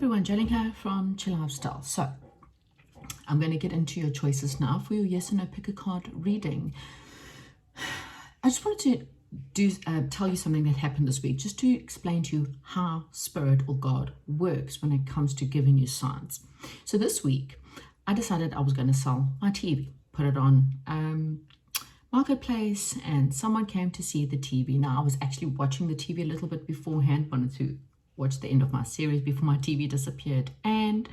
Everyone, Jolene here from Chill Lifestyle. So I'm going to get into your choices now for your yes and no pick a card reading. I just wanted to tell you something that happened this week, just to explain to you how Spirit or God works when it comes to giving you signs. So this week, I decided I was going to sell my TV, put it on Marketplace, and someone came to see the TV. Now, I was actually watching the TV a little bit beforehand, wanted to watch the end of my series before my TV disappeared, and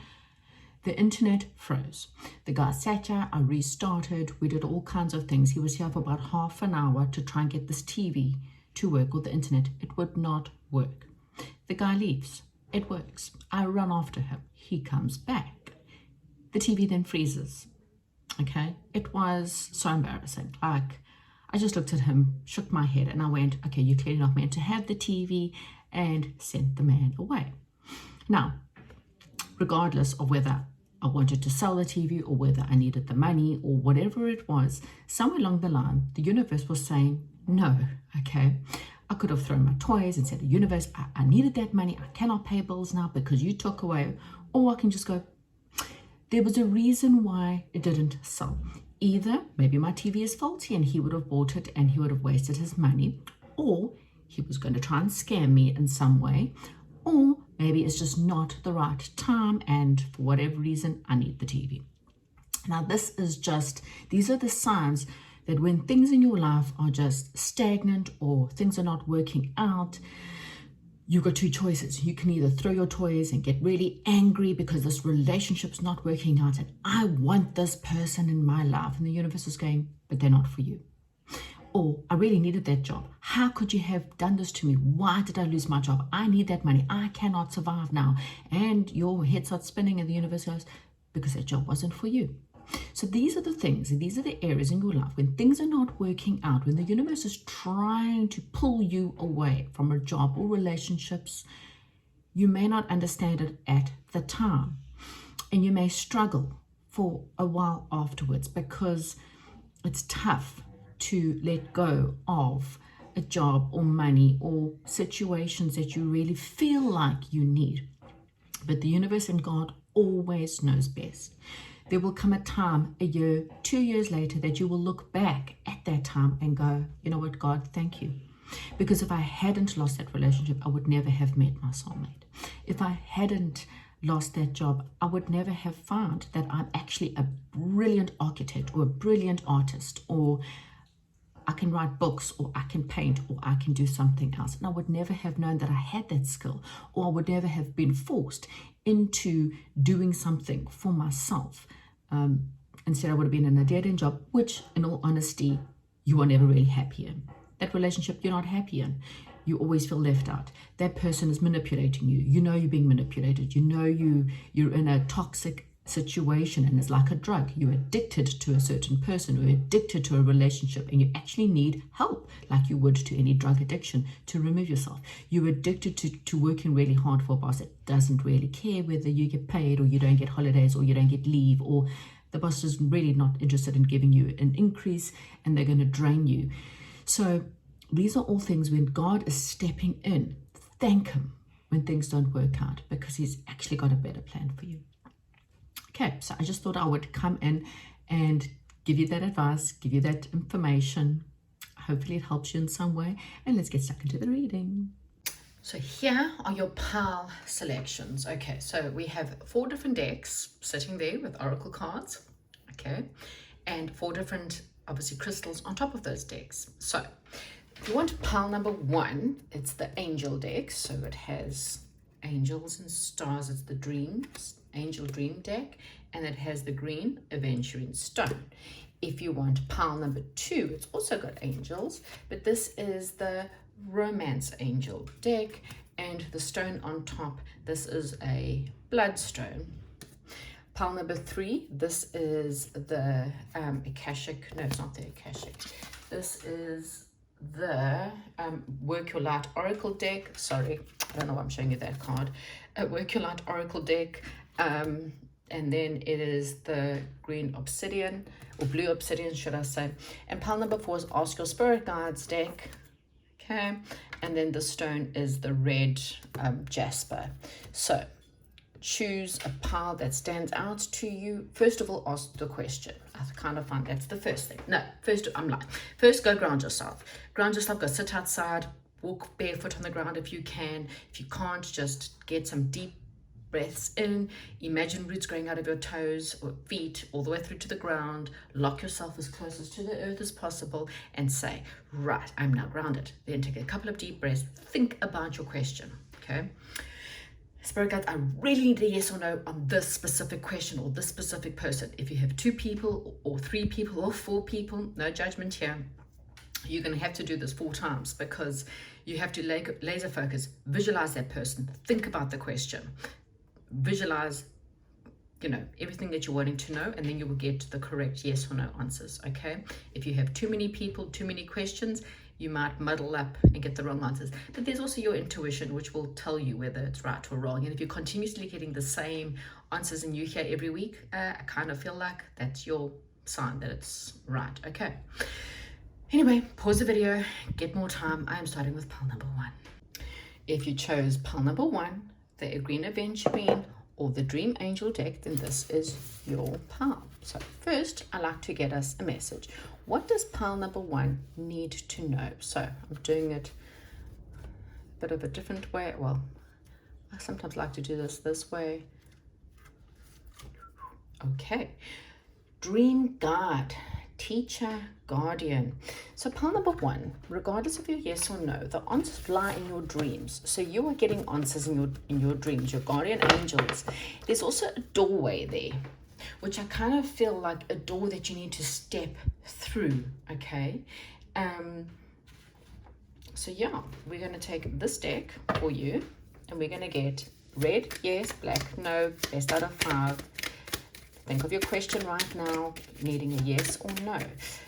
the internet froze. The guy sat here, I restarted, we did all kinds of things. He was here for about half an hour to try and get this TV to work, or the internet. It would not work. The guy leaves. It works. I run after him. He comes back. The TV then freezes. Okay? It was so embarrassing. Like, I just looked at him, shook my head, and I went, okay, you're clearly not meant to have the TV, and sent the man away. Now, regardless of whether I wanted to sell the TV or whether I needed the money or whatever it was, somewhere along the line, the universe was saying no, okay? I could have thrown my toys and said, the universe, I needed that money. I cannot pay bills now because you took away. Or I can just go, there was a reason why it didn't sell. Either maybe my TV is faulty and he would have bought it and he would have wasted his money, or he was going to try and scam me in some way, or maybe it's just not the right time and for whatever reason I need the TV. Now these are the signs that when things in your life are just stagnant or things are not working out, you've got two choices. You can either throw your toys and get really angry because this relationship's not working out and I want this person in my life, and the universe is going, but they're not for you. Or, I really needed that job. How could you have done this to me? Why did I lose my job? I need that money. I cannot survive now. And your head starts spinning and the universe goes, because that job wasn't for you. So these are the things, these are the areas in your life when things are not working out, when the universe is trying to pull you away from a job or relationships. You may not understand it at the time, and you may struggle for a while afterwards because it's tough to let go of a job or money or situations that you really feel like you need. But the universe and God always knows best. There will come a time, a year, 2 years later, that you will look back at that time and go, you know what, God, thank you. Because if I hadn't lost that relationship, I would never have met my soulmate. If I hadn't lost that job, I would never have found that I'm actually a brilliant architect or a brilliant artist, or I can write books, or I can paint, or I can do something else. And I would never have known that I had that skill, or I would never have been forced into doing something for myself. Instead, I would have been in a dead-end job, which, in all honesty, you are never really happy in. That relationship, you're not happy in. You always feel left out. That person is manipulating you. You know you're being manipulated. You know you're in a toxic situation, and it's like a drug. You're addicted to a certain person, or addicted to a relationship, and you actually need help, like you would to any drug addiction, to remove yourself. You're addicted to working really hard for a boss that doesn't really care whether you get paid or you don't get holidays or you don't get leave, or the boss is really not interested in giving you an increase and they're going to drain you. So these are all things when God is stepping in. Thank him when things don't work out, because he's actually got a better plan for you. Okay, so I just thought I would come in and give you that advice, give you that information. Hopefully it helps you in some way. And let's get stuck into the reading. So here are your pile selections. Okay, so we have 4 different decks sitting there with oracle cards. Okay, and 4 different, obviously, crystals on top of those decks. So if you want pile number 1, it's the angel deck. So it has angels and stars. It's the dreams, angel dream deck, and it has the green aventurine stone. If you want pile number 2, it's also got angels, but this is the romance angel deck, and the stone on top, this is a bloodstone. Pile number 3, this is the Akashic, no, it's not the Akashic, this is the Work Your Light Oracle deck. Sorry, I don't know why I'm showing you that card. Work Your Light Oracle deck, and then it is the green obsidian, or blue obsidian, should I say. And pile number 4 is Ask Your Spirit Guides deck. Okay, and then the stone is the red jasper. So choose a pile that stands out to you, first of all, ask the question. I kind of find that's the first thing. No, first, I'm lying. First, go ground yourself. Ground yourself, go sit outside, walk barefoot on the ground if you can. If you can't, just get some deep breaths in. Imagine roots growing out of your toes or feet all the way through to the ground. Lock yourself as close to the earth as possible and say, right, I'm now grounded. Then take a couple of deep breaths. Think about your question, okay? Spirit guides, I really need a yes or no on this specific question or this specific person. If you have 2 people or 3 people or 4 people, no judgment here. You're going to have to do this 4 times because you have to laser focus, visualize that person, think about the question, visualize, everything that you're wanting to know, and then you will get the correct yes or no answers, okay? If you have too many people, too many questions, you might muddle up and get the wrong answers. But there's also your intuition, which will tell you whether it's right or wrong. And if you're continuously getting the same answers and you hear every week, I kind of feel like that's your sign that it's right, okay? Anyway, pause the video, get more time. I am starting with pile number 1. If you chose pile number 1, the Green Aventurine or the Dream Angel deck, then this is your pile. So first, I like to get us a message. What does pile number 1 need to know? So I'm doing it a bit of a different way. Well, I sometimes like to do this way. Okay. Dream guide, teacher, guardian. So pile number 1, regardless of your yes or no, the answers lie in your dreams. So you are getting answers in your dreams, your guardian angels. There's also a doorway there, which I kind of feel like a door that you need to step through, okay? So yeah, we're going to take this deck for you, and we're going to get red, yes, black, no, best out of 5. Think of your question right now, needing a yes or no.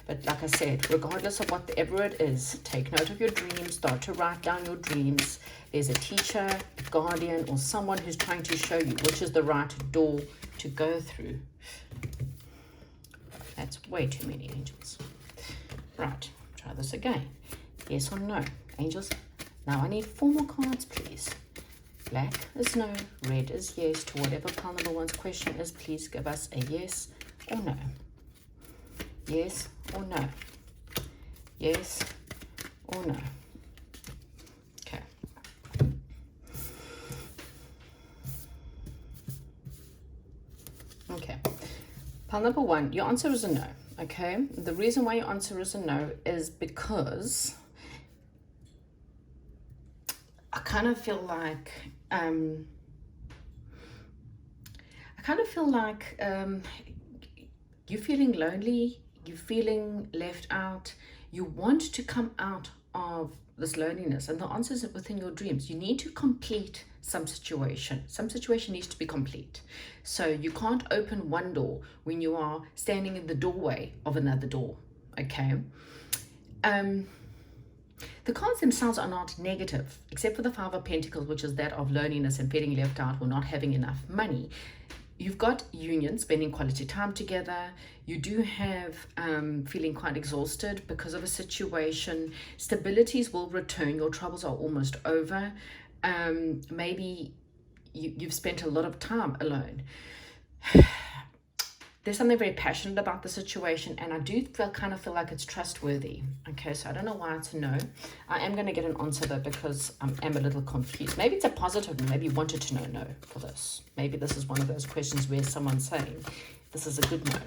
But like I said, regardless of whatever it is, take note of your dreams, start to write down your dreams. There's a teacher, a guardian, or someone who's trying to show you which is the right door to go through. That's way too many angels. Right, try this again. Yes or no? Angels, now I need 4 more cards, please. Black is no, red is yes. To whatever pile number 1's question is, please give us a yes or no. Yes or no. Yes or no. Okay. Okay. Pile number 1, your answer is a no. Okay. The reason why your answer is a no is because I kind of feel like you're feeling lonely, you're feeling left out, you want to come out of this loneliness, and the answer is within your dreams. You need to complete some situation. Some situation needs to be complete. So you can't open one door when you are standing in the doorway of another door, okay? The cards themselves are not negative, except for the 5 of Pentacles, which is that of loneliness and feeling left out or not having enough money. You've got union, spending quality time together. You do have feeling quite exhausted because of a situation. Stabilities will return. Your troubles are almost over. Maybe you've spent a lot of time alone. There's something very passionate about the situation, and I do kind of feel like it's trustworthy. Okay, so I don't know why it's a no. I am going to get an answer though, because I am a little confused. Maybe it's a positive, maybe you wanted to know no for this. Maybe this is one of those questions where someone's saying this is a good no.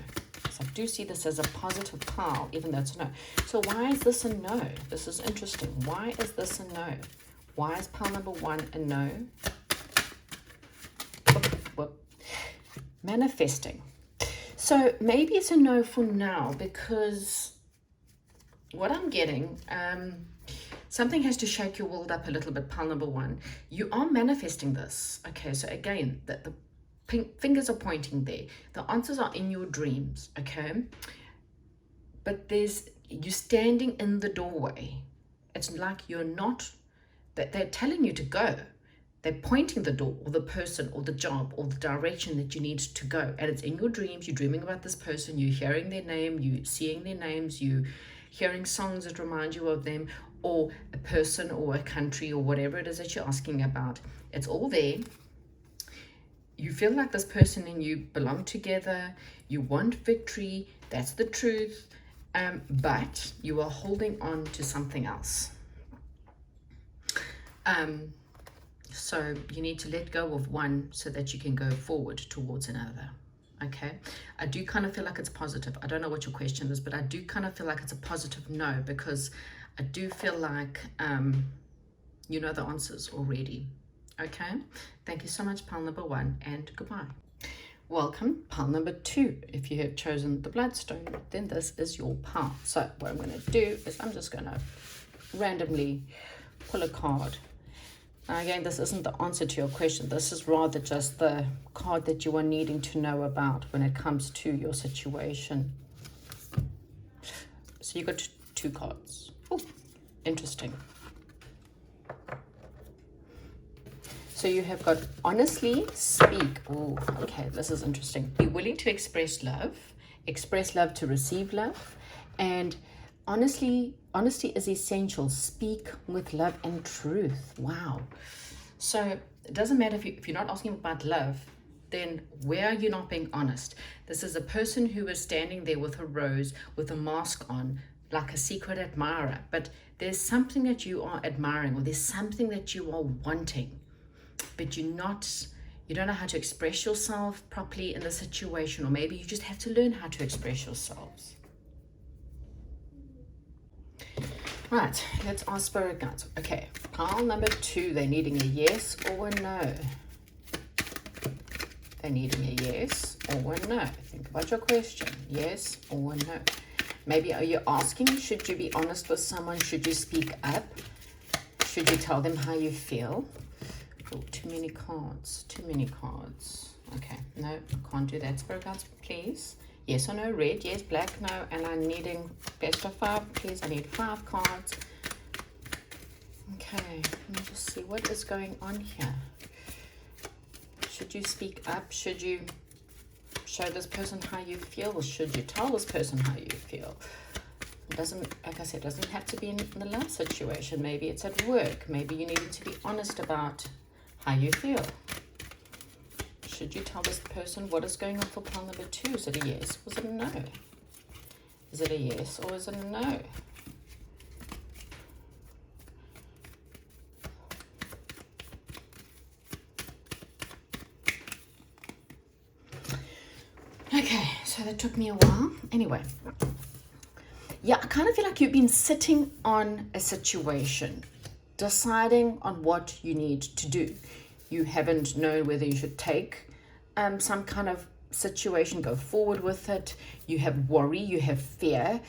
So I do see this as a positive pile, even though it's a no. So why is this a no? This is interesting. Why is this a no? Why is pile number 1 a no? Whoop. Manifesting. So maybe it's a no for now, because what I'm getting, something has to shake your world up a little bit, pile number 1. You are manifesting this. Okay, so again, the pink fingers are pointing there. The answers are in your dreams, okay? But you're standing in the doorway. It's like you're not, that they're telling you to go. They're pointing the door or the person or the job or the direction that you need to go. And it's in your dreams. You're dreaming about this person. You're hearing their name. You're seeing their names. You're hearing songs that remind you of them, or a person or a country or whatever it is that you're asking about. It's all there. you feel like this person and you belong together, you want victory, that's the truth, but you are holding on to something else. So you need to let go of one so that you can go forward towards another. Okay, I do kind of feel like it's positive. I don't know what your question is, but I do kind of feel like it's a positive no, because I do feel like you know the answers already. Okay, thank you so much, pile number 1, and goodbye. Welcome, pile number 2. If you have chosen the bloodstone, then this is your pile. So what I'm going to do is I'm just going to randomly pull a card. Now again, this isn't the answer to your question. This is rather just the card that you are needing to know about when it comes to your situation. So you got 2 cards. Oh, interesting. So you have got honestly speak. Oh, okay, this is interesting. Be willing to express love to receive love, and honesty is essential. Speak with love and truth. Wow. So it doesn't matter if you're not asking about love, then where are you not being honest? This is a person who is standing there with a rose, with a mask on, like a secret admirer, but there's something that you are admiring, or there's something that you are wanting, but you don't know how to express yourself properly in the situation, or maybe you just have to learn how to express yourselves. Right, let's ask spirit guides. Okay, pile number 2, they're needing a yes or a no. They're needing a yes or a no. Think about your question, yes or no. Maybe are you asking, should you be honest with someone? Should you speak up? Should you tell them how you feel? Oh, too many cards. Okay, no, can't do that. Spirit guides, please. Yes or no, red, yes, black, no, and I'm needing best of 5, please. I need 5 cards. Okay, let me just see what is going on here. Should you speak up? Should you show this person how you feel, or should you tell this person how you feel? It doesn't, like I said, it doesn't have to be in the love situation. Maybe it's at work. Maybe you need to be honest about how you feel. Should you tell this person what is going on for pile number 2? Is it a yes or is it a no? Is it a yes or is it a no? Okay, so that took me a while. Anyway, yeah, I kind of feel like you've been sitting on a situation, deciding on what you need to do. You haven't known whether you should take some kind of situation, go forward with it. You have worry, you have fear,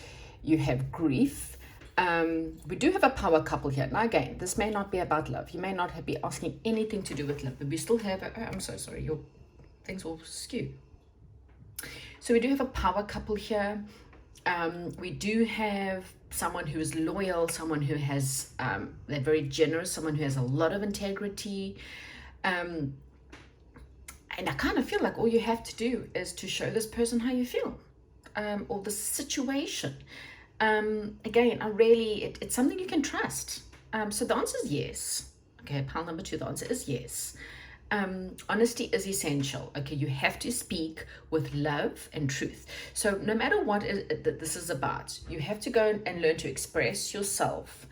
you have grief. We do have a power couple here. Now again, this may not be about love. You may not be asking anything to do with love, but we still have I'm so sorry, your things will skew. So we do have a power couple here. We do have someone who is loyal, someone who has, they're very generous, someone who has a lot of integrity. And I kind of feel like all you have to do is to show this person how you feel, or the situation. Again, it's something you can trust. So the answer is yes. Okay, pile number 2, the answer is yes. Honesty is essential. Okay, you have to speak with love and truth. So no matter what this is about, you have to go and learn to express yourself.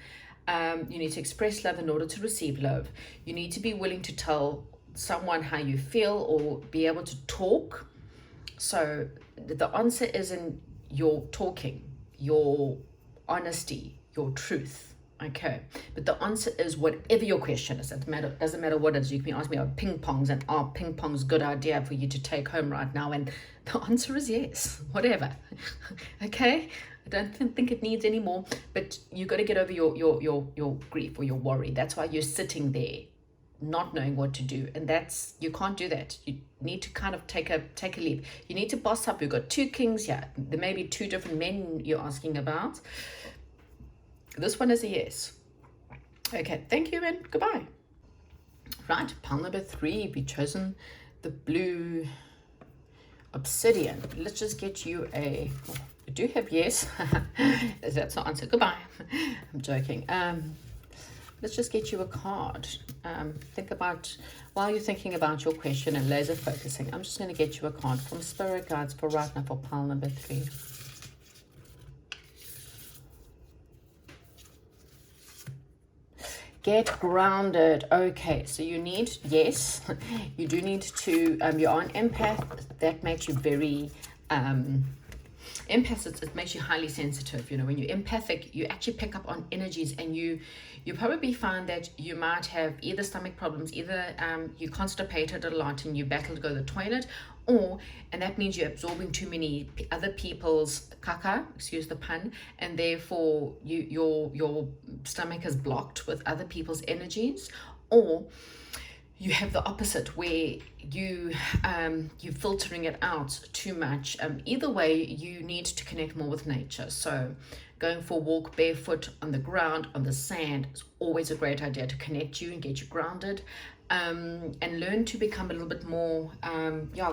You need to express love in order to receive love. You need to be willing to tell someone how you feel, or be able to talk. So the answer is in your talking, your honesty, your truth. Okay, but the answer is whatever your question is. It doesn't matter what it is. You can ask me about ping pongs, and are ping pongs a good idea for you to take home right now? And the answer is yes, whatever. Okay, I don't think it needs any more, but you got to get over your grief or your worry. That's why you're sitting there not knowing what to do, and you can't do that. You need to kind of take a leap. You need to boss up. You've got 2 kings here. There may be 2 different men you're asking about. This one is a yes. Okay, thank you and goodbye. Right, pile number 3, we've chosen the blue obsidian. Let's just get you we do have yes. That's the answer. Goodbye. I'm joking. Let's just get you a card. Think about, while you're thinking about your question and laser focusing, I'm just going to get you a card from Spirit Guides for right now for pile number 3. Get grounded. Okay, so you need, yes, you do need to, you're an empath. That makes you very, empaths, it makes you highly sensitive. You know, when you're empathic, you actually pick up on energies, and you probably find that you might have either stomach problems, either you constipated a lot and you battle to go to the toilet, and that means you're absorbing too many other people's caca, excuse the pun, and therefore your stomach is blocked with other people's energies. Or you have the opposite, where you're filtering it out too much. Either way, you need to connect more with nature. So going for a walk barefoot on the ground, on the sand, is always a great idea to connect you and get you grounded. And learn to become a little bit more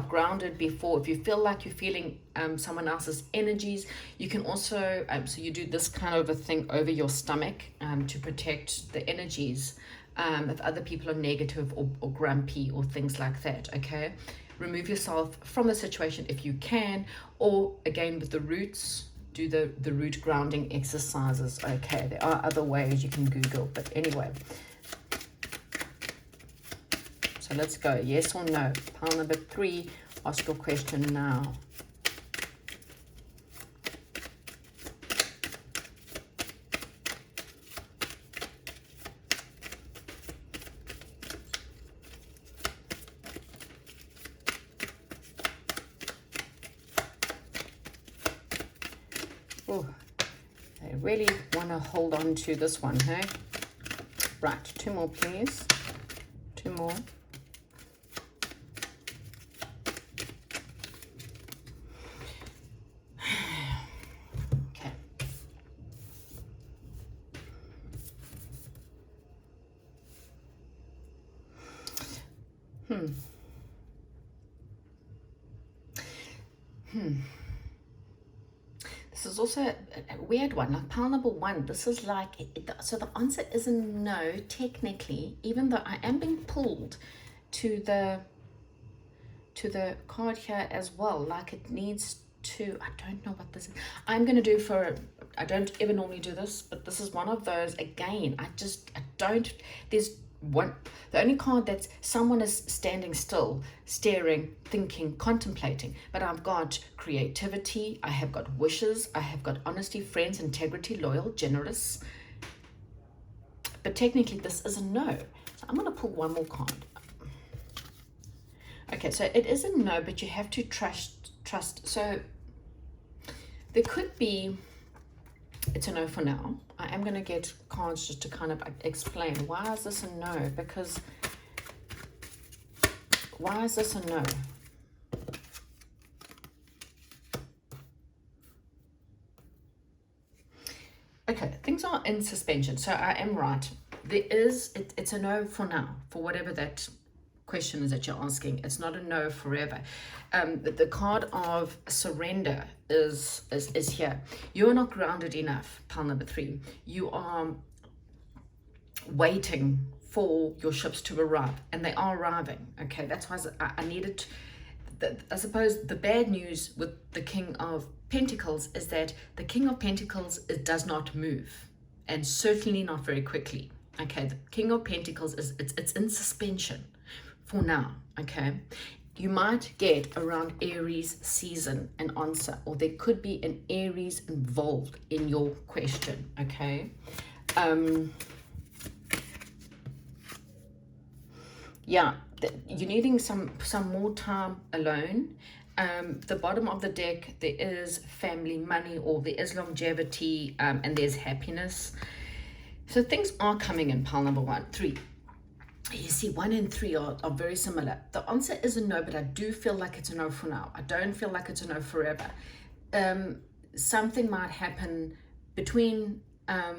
grounded before. If you feel like you're feeling someone else's energies, you can also, so you do this kind of a thing over your stomach to protect the energies if other people are negative or grumpy or things like that, okay? Remove yourself from the situation if you can, or again with the roots, do the root grounding exercises, okay? There are other ways you can Google, but anyway. So let's go, yes or no. Pile number 3, ask your question now. Oh, I really want to hold on to this one, hey? Right, 2 more, please. 2 more. This is also a weird one, like pile number 1. This is like, so the answer is a no, technically, even though I am being pulled to the card here as well. Like it needs to, I don't know what this is. I'm going to do I don't ever normally do this, but this is one of those, again, there's one, the only card that's someone is standing still, staring, thinking, contemplating, but I've got creativity, I have got wishes, I have got honesty, friends, integrity, loyal, generous, but technically this is a no. So I'm going to pull one more card. Okay, so it is a no, but you have to trust. So there could be, it's a no for now. I am going to get cards just to kind of explain why is this a no, because why is this a no? Okay, things are in suspension, so I am right. It's a no for now, for whatever that question is that you're asking. It's not a no forever. The card of surrender is here. You're not grounded enough, pile number 3. You are waiting for your ships to arrive, and they are arriving. Okay, that's why I needed I suppose the bad news with the King of Pentacles is that the King of Pentacles does not move, and certainly not very quickly. Okay, the King of Pentacles it's in suspension for now. Okay, you might get around Aries season an answer, or there could be an Aries involved in your question. Okay, yeah, you're needing some more time alone. The bottom of the deck, there is family, money, or there is longevity, and there's happiness. So things are coming in pile number 1, 3. You see, 1 and 3 are very similar. The answer is a no, but I do feel like it's a no for now. I don't feel like it's a no forever. Something might happen between, I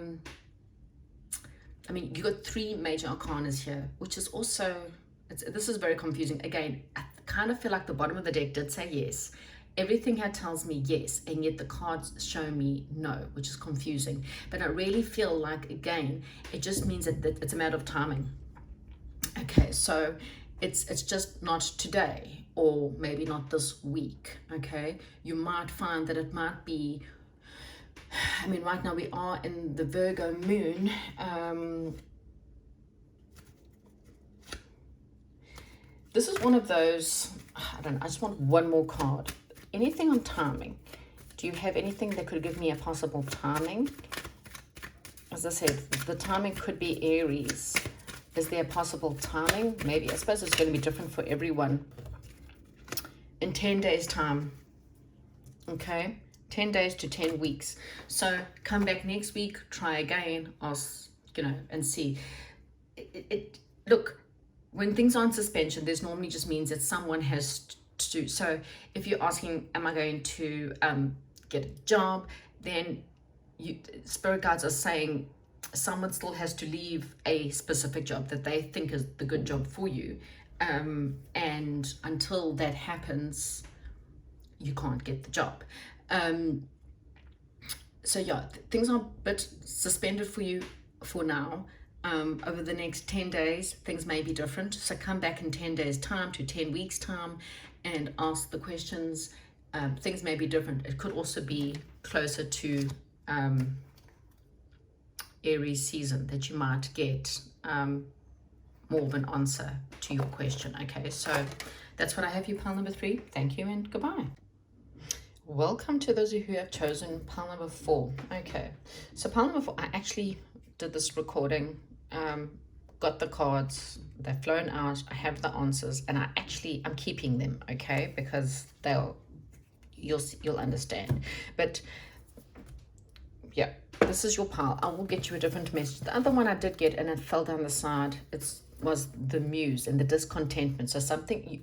mean, you got 3 major arcanas here, which is also, this is very confusing. Again, I kind of feel like the bottom of the deck did say yes. Everything here tells me yes, and yet the cards show me no, which is confusing. But I really feel like, again, it just means that it's a matter of timing. Okay, so it's just not today, or maybe not this week. Okay, you might find that it might be, I mean, right now we are in the Virgo moon. This is one of those, I don't know, I just want one more card. Anything on timing? Do you have anything that could give me a possible timing? As I said, the timing could be Aries. Is there a possible timing? Maybe. I suppose it's going to be different for everyone. In 10 days' time. Okay? 10 days to 10 weeks. So come back next week, try again, ask, and see. Look, when things are on suspension, this normally just means that someone has to. So if you're asking, am I going to get a job? Then spirit guides are saying someone still has to leave a specific job that they think is the good job for you. And until that happens, you can't get the job. So yeah, things are a bit suspended for you for now. Over the next 10 days, things may be different. So come back in 10 days time to 10 weeks time and ask the questions. Things may be different. It could also be closer to Aries season that you might get more of an answer to your question. Okay, so that's what I have for you, pile number 3. Thank you and goodbye. Welcome to those of you who have chosen pile number 4. Okay, so pile number 4, I actually did this recording, got the cards, they've flown out, I have the answers, and I'm keeping them, okay, because you'll understand. But yeah, this is your pile. I will get you a different message. The other one I did get, and it fell down the side, was the muse and the discontentment. So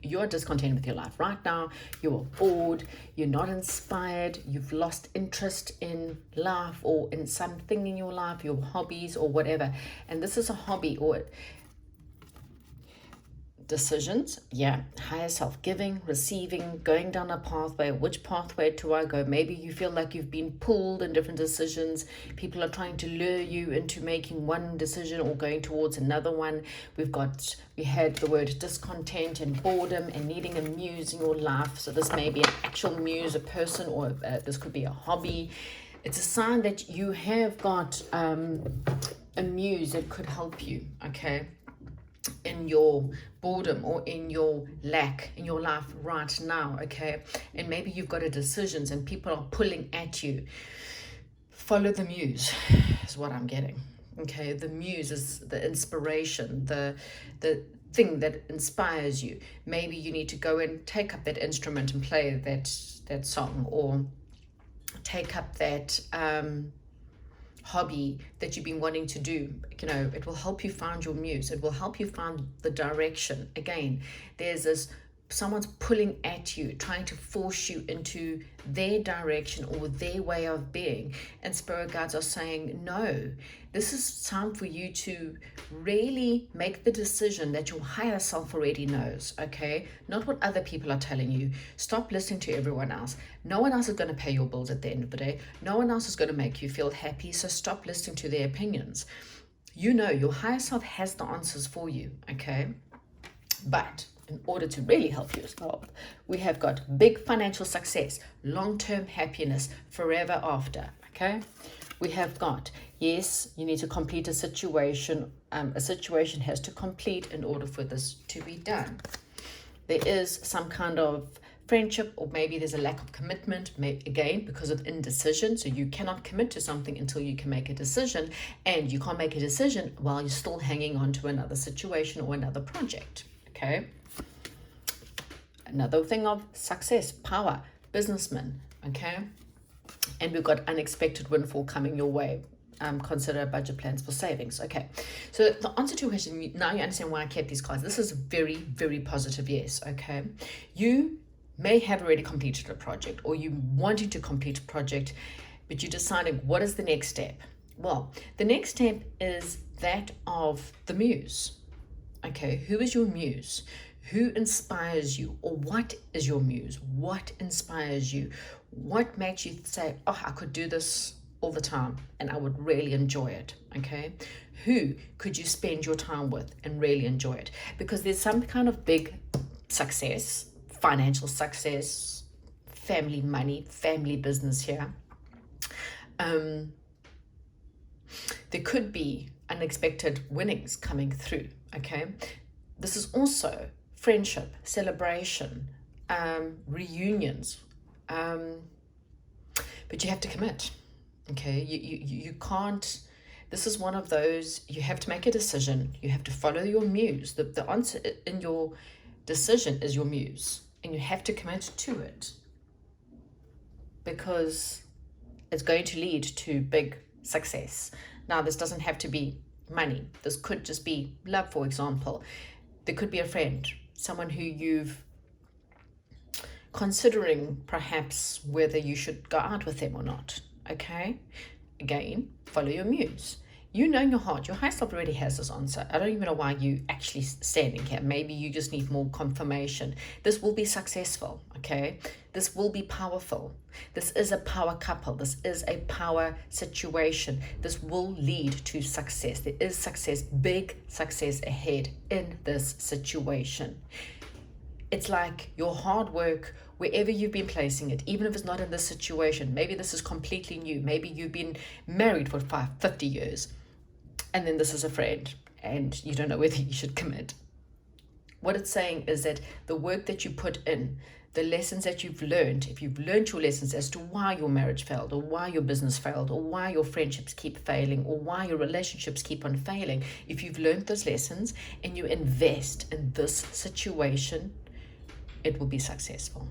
you're discontent with your life right now. You're bored, you're not inspired, you've lost interest in life or in something in your life, your hobbies or whatever. And this is a hobby or decisions, higher self, giving, receiving, going down a pathway. Which pathway do I go? Maybe you feel like you've been pulled in different decisions. People are trying to lure you into making one decision or going towards another one. We had the word discontent and boredom and needing a muse in your life. So this may be an actual muse, a person, or this could be a hobby. It's a sign that you have got a muse that could help you, okay, in your boredom or in your lack in your life right now, okay? And maybe you've got a decisions and people are pulling at you. Follow the muse is what I'm getting, okay? The muse is the inspiration, the thing that inspires you. Maybe you need to go and take up that instrument and play that song, or take up that hobby that you've been wanting to do. It will help you find your muse. It will help you find the direction. Again, there's someone's pulling at you, trying to force you into their direction or their way of being. And spirit guides are saying, no, this is time for you to really make the decision that your higher self already knows, okay? Not what other people are telling you. Stop listening to everyone else. No one else is going to pay your bills at the end of the day. No one else is going to make you feel happy. So stop listening to their opinions. Your higher self has the answers for you, okay? But in order to really help yourself, we have got big financial success, long-term happiness, forever after, okay? We have got, yes, you need to complete a situation. A situation has to complete in order for this to be done. There is some kind of friendship, or maybe there's a lack of commitment, again, because of indecision. So you cannot commit to something until you can make a decision, and you can't make a decision while you're still hanging on to another situation or another project, okay? Another thing of success, power, businessman, okay? And we've got unexpected windfall coming your way. Consider budget plans for savings. Okay, so the answer to your question, now you understand why I kept these cards. This is very, very positive, yes, okay? You may have already completed a project, or you wanting to complete a project, but you're deciding what is the next step. Well, the next step is that of the muse. Okay, who is your muse? Who inspires you? Or what is your muse? What inspires you? What makes you say, oh, I could do this all the time and I would really enjoy it, okay? Who could you spend your time with and really enjoy it? Because there's some kind of big success, financial success, family money, family business here. There could be unexpected winnings coming through, okay? This is also friendship, celebration, reunions, but you have to commit, okay? You can't, this is one of those, you have to make a decision, you have to follow your muse. The answer in your decision is your muse, and you have to commit to it, because it's going to lead to big success. Now, this doesn't have to be money. This could just be love, for example. There could be a friend, someone who you've considering perhaps whether you should go out with them or not, okay? Again, follow your muse. You know in your heart, your higher self already has this answer. I don't even know why you actually standing here. Maybe you just need more confirmation. This will be successful, okay? This will be powerful. This is a power couple. This is a power situation. This will lead to success. There is success, big success ahead in this situation. It's like your hard work, wherever you've been placing it, even if it's not in this situation, maybe this is completely new. Maybe you've been married for 50 years, and then this is a friend, and you don't know whether you should commit. What it's saying is that the work that you put in, the lessons that you've learned, if you've learned your lessons as to why your marriage failed, or why your business failed, or why your friendships keep failing, or why your relationships keep on failing, if you've learned those lessons and you invest in this situation, it will be successful.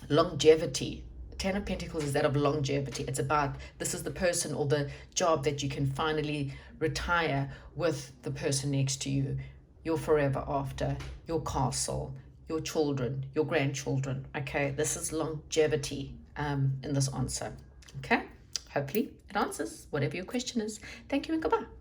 Longevity. Ten of Pentacles is that of longevity. It's about, this is the person or the job that you can finally retire with the person next to you, your forever after, your castle, your children, your grandchildren, okay? This is longevity in this answer, okay? Hopefully it answers whatever your question is. Thank you and goodbye.